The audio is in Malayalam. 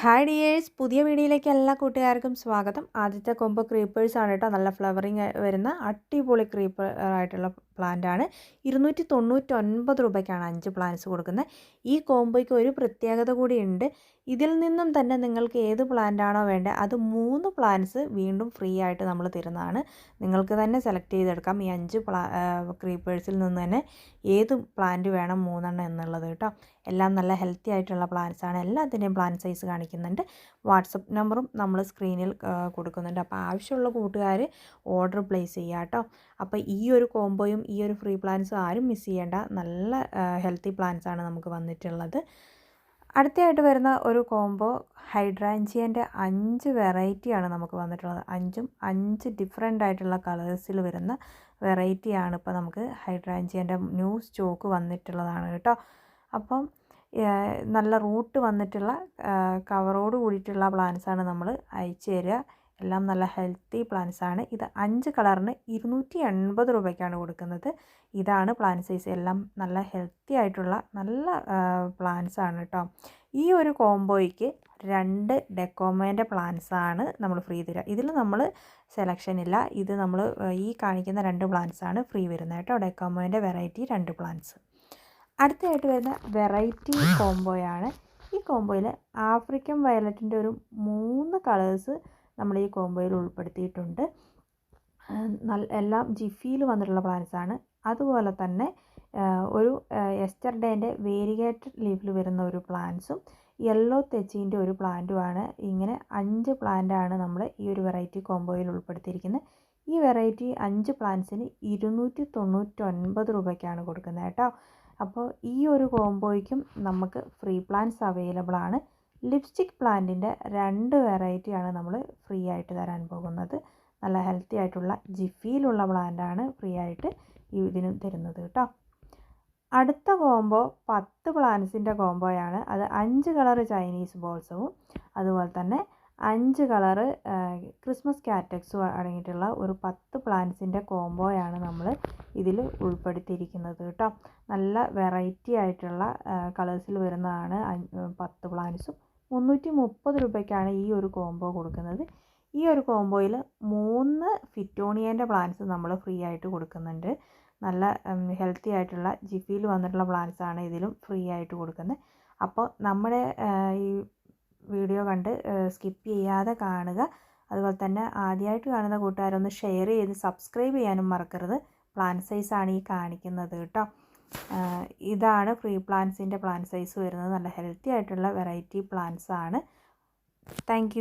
ഹായ് ഡിയേഴ്സ്, പുതിയ വീഡിയോയിലേക്ക് എല്ലാ കൂട്ടുകാർക്കും സ്വാഗതം. ആദ്യത്തെ കൊമ്പ് ക്രീപ്പേഴ്സ് ആണ് കേട്ടോ. നല്ല ഫ്ലവറിങ് വരുന്ന അടിപൊളി ക്രീപ്പർ ആയിട്ടുള്ള പ്ലാന്റ് ആണ്. 299 രൂപയ്ക്കാണ് 5 പ്ലാന്റ്സ് കൊടുക്കുന്നത്. ഈ കോംബോയ്ക്ക് ഒരു പ്രത്യേകത കൂടിയുണ്ട്. ഇതിൽ നിന്നും തന്നെ നിങ്ങൾക്ക് ഏത് പ്ലാന്റ് ആണോ വേണ്ടത് അത് 3 പ്ലാന്റ്സ് വീണ്ടും ഫ്രീ ആയിട്ട് നമ്മൾ തരുന്നതാണ്. നിങ്ങൾക്ക് തന്നെ സെലക്ട് ചെയ്തെടുക്കാം ഈ 5 ക്രീപ്പേഴ്സിൽ നിന്ന് തന്നെ ഏത് പ്ലാന്റ് വേണം 3 എന്നുള്ളത് കേട്ടോ. എല്ലാം നല്ല ഹെൽത്തി ആയിട്ടുള്ള പ്ലാന്റ്സ് ആണ്. എല്ലാത്തിൻ്റെയും പ്ലാന്റ് സൈസ് കാണിക്കുന്നുണ്ട്. വാട്സപ്പ് നമ്പറും നമ്മൾ സ്ക്രീനിൽ കൊടുക്കുന്നുണ്ട്. അപ്പോൾ ആവശ്യമുള്ള കൂട്ടുകാർ ഓർഡർ പ്ലേസ് ചെയ്യുക കേട്ടോ. അപ്പോൾ ഈ ഒരു കോംബോയും ഈ ഒരു ഫ്രീ പ്ലാന്റ്സും ആരും മിസ് ചെയ്യേണ്ട. നല്ല ഹെൽത്തി പ്ലാന്റ്സ് ആണ് നമുക്ക് വന്നിട്ടുള്ളത്. അടുത്തതായിട്ട് വരുന്ന ഒരു കോംബോ ഹൈഡ്രാഞ്ചിയൻ്റെ 5 വെറൈറ്റിയാണ് നമുക്ക് വന്നിട്ടുള്ളത്. 5 ഡിഫറെൻ്റ് ആയിട്ടുള്ള കളേഴ്സിൽ വരുന്ന വെറൈറ്റിയാണ് ഇപ്പോൾ നമുക്ക് ഹൈഡ്രാഞ്ചിയൻ്റെ ന്യൂ സ്റ്റോക്ക് വന്നിട്ടുള്ളതാണ് കേട്ടോ. അപ്പം നല്ല റൂട്ട് വന്നിട്ടുള്ള കവറോട് കൂടിയിട്ടുള്ള പ്ലാന്റ്സാണ് നമ്മൾ അയച്ചു തരിക. എല്ലാം നല്ല ഹെൽത്തി പ്ലാന്റ്സ് ആണ്. ഇത് 5 കളറിന് 280 രൂപയ്ക്കാണ് കൊടുക്കുന്നത്. ഇതാണ് പ്ലാന്റ് സൈസ്. എല്ലാം നല്ല ഹെൽത്തി ആയിട്ടുള്ള നല്ല പ്ലാന്റ്സ് ആണ് കേട്ടോ. ഈ ഒരു കോംബോയ്ക്ക് 2 ഡെക്കോമേൻ്റെ പ്ലാന്റ്സ് ആണ് നമ്മൾ ഫ്രീ തരിക. ഇതിൽ നമ്മൾ സെലക്ഷൻ ഇല്ല. ഇത് നമ്മൾ ഈ കാണിക്കുന്ന 2 പ്ലാന്റ്സ് ആണ് ഫ്രീ വരുന്നത് കേട്ടോ. ഡെക്കോമേൻ്റെ വെറൈറ്റി 2 പ്ലാന്റ്സ്. അടുത്തതായിട്ട് വരുന്ന വെറൈറ്റി കോംബോയാണ്. ഈ കോംബോയിൽ ആഫ്രിക്കൻ വയലറ്റിൻ്റെ ഒരു 3 കളേഴ്സ് നമ്മൾ ഈ കോംബോയിൽ ഉൾപ്പെടുത്തിയിട്ടുണ്ട്. എല്ലാം ജിഫിയിൽ വന്നിട്ടുള്ള പ്ലാന്റ്സ് ആണ്. അതുപോലെ തന്നെ ഒരു എസ്റ്റർഡേൻ്റെ വേരിഗേറ്റഡ് ലീഫിൽ വരുന്ന ഒരു പ്ലാന്റ്സും യെല്ലോ തെച്ചീൻ്റെ ഒരു പ്ലാന്റുമാണ്. ഇങ്ങനെ 5 പ്ലാന്റാണ് നമ്മൾ ഈ ഒരു വെറൈറ്റി കോംബോയിൽ ഉൾപ്പെടുത്തിയിരിക്കുന്നത്. ഈ വെറൈറ്റി 5 പ്ലാന്റ്സിന് 299 രൂപയ്ക്കാണ് കൊടുക്കുന്നത് കേട്ടോ. അപ്പോൾ ഈ ഒരു കോംബോയ്ക്കും നമുക്ക് ഫ്രീ പ്ലാന്റ്സ് അവൈലബിൾ ആണ്. ലിപ്സ്റ്റിക് പ്ലാന്റിൻ്റെ 2 വെറൈറ്റിയാണ് നമ്മൾ ഫ്രീ ആയിട്ട് തരാൻ പോകുന്നത്. നല്ല ഹെൽത്തി ആയിട്ടുള്ള ജിഫിയിലുള്ള പ്ലാന്റാണ് ഫ്രീ ആയിട്ട് ഇതിന് തരുന്നത് കേട്ടോ. അടുത്ത കോംബോ 10 പ്ലാന്റ്സിൻ്റെ കോംബോയാണ്. അത് 5 കളർ ചൈനീസ് ബോൾസവും അതുപോലെ തന്നെ 5 കളറ് ക്രിസ്മസ് കാറ്റക്സും അടങ്ങിയിട്ടുള്ള ഒരു 10 പ്ലാന്റ്സിൻ്റെ കോംബോയാണ് നമ്മൾ ഇതിൽ ഉൾപ്പെടുത്തിയിരിക്കുന്നത് കേട്ടോ. നല്ല വെറൈറ്റി ആയിട്ടുള്ള കളേഴ്സിൽ വരുന്നതാണ് 10 പ്ലാന്റ്സും. 330 രൂപയ്ക്കാണ് ഈ ഒരു കോംബോ കൊടുക്കുന്നത്. ഈ ഒരു കോംബോയിൽ 3 ഫിറ്റോണിയേൻ്റെ പ്ലാന്റ്സ് നമ്മൾ ഫ്രീ ആയിട്ട് കൊടുക്കുന്നുണ്ട്. നല്ല ഹെൽത്തി ആയിട്ടുള്ള ജിഫിയിൽ വന്നിട്ടുള്ള പ്ലാന്റ്സ് ആണ് ഇതിലും ഫ്രീ ആയിട്ട് കൊടുക്കുന്നത്. അപ്പോൾ നമ്മുടെ ഈ വീഡിയോ കണ്ട് സ്കിപ്പ് ചെയ്യാതെ കാണുക. അതുപോലെ തന്നെ ആദ്യമായിട്ട് കാണുന്ന കൂട്ടുകാരൊന്ന് ഷെയർ ചെയ്ത് സബ്സ്ക്രൈബ് ചെയ്യാനും മറക്കരുത്. പ്ലാന്റ് സൈസാണ് ഈ കാണിക്കുന്നത് കേട്ടോ. ഇതാണ് ഫ്രീ പ്ലാന്റ്സിൻ്റെ പ്ലാന്റ് സൈസ് വരുന്നത്. നല്ല ഹെൽത്തി ആയിട്ടുള്ള വെറൈറ്റി പ്ലാന്റ്സ് ആണ്. താങ്ക്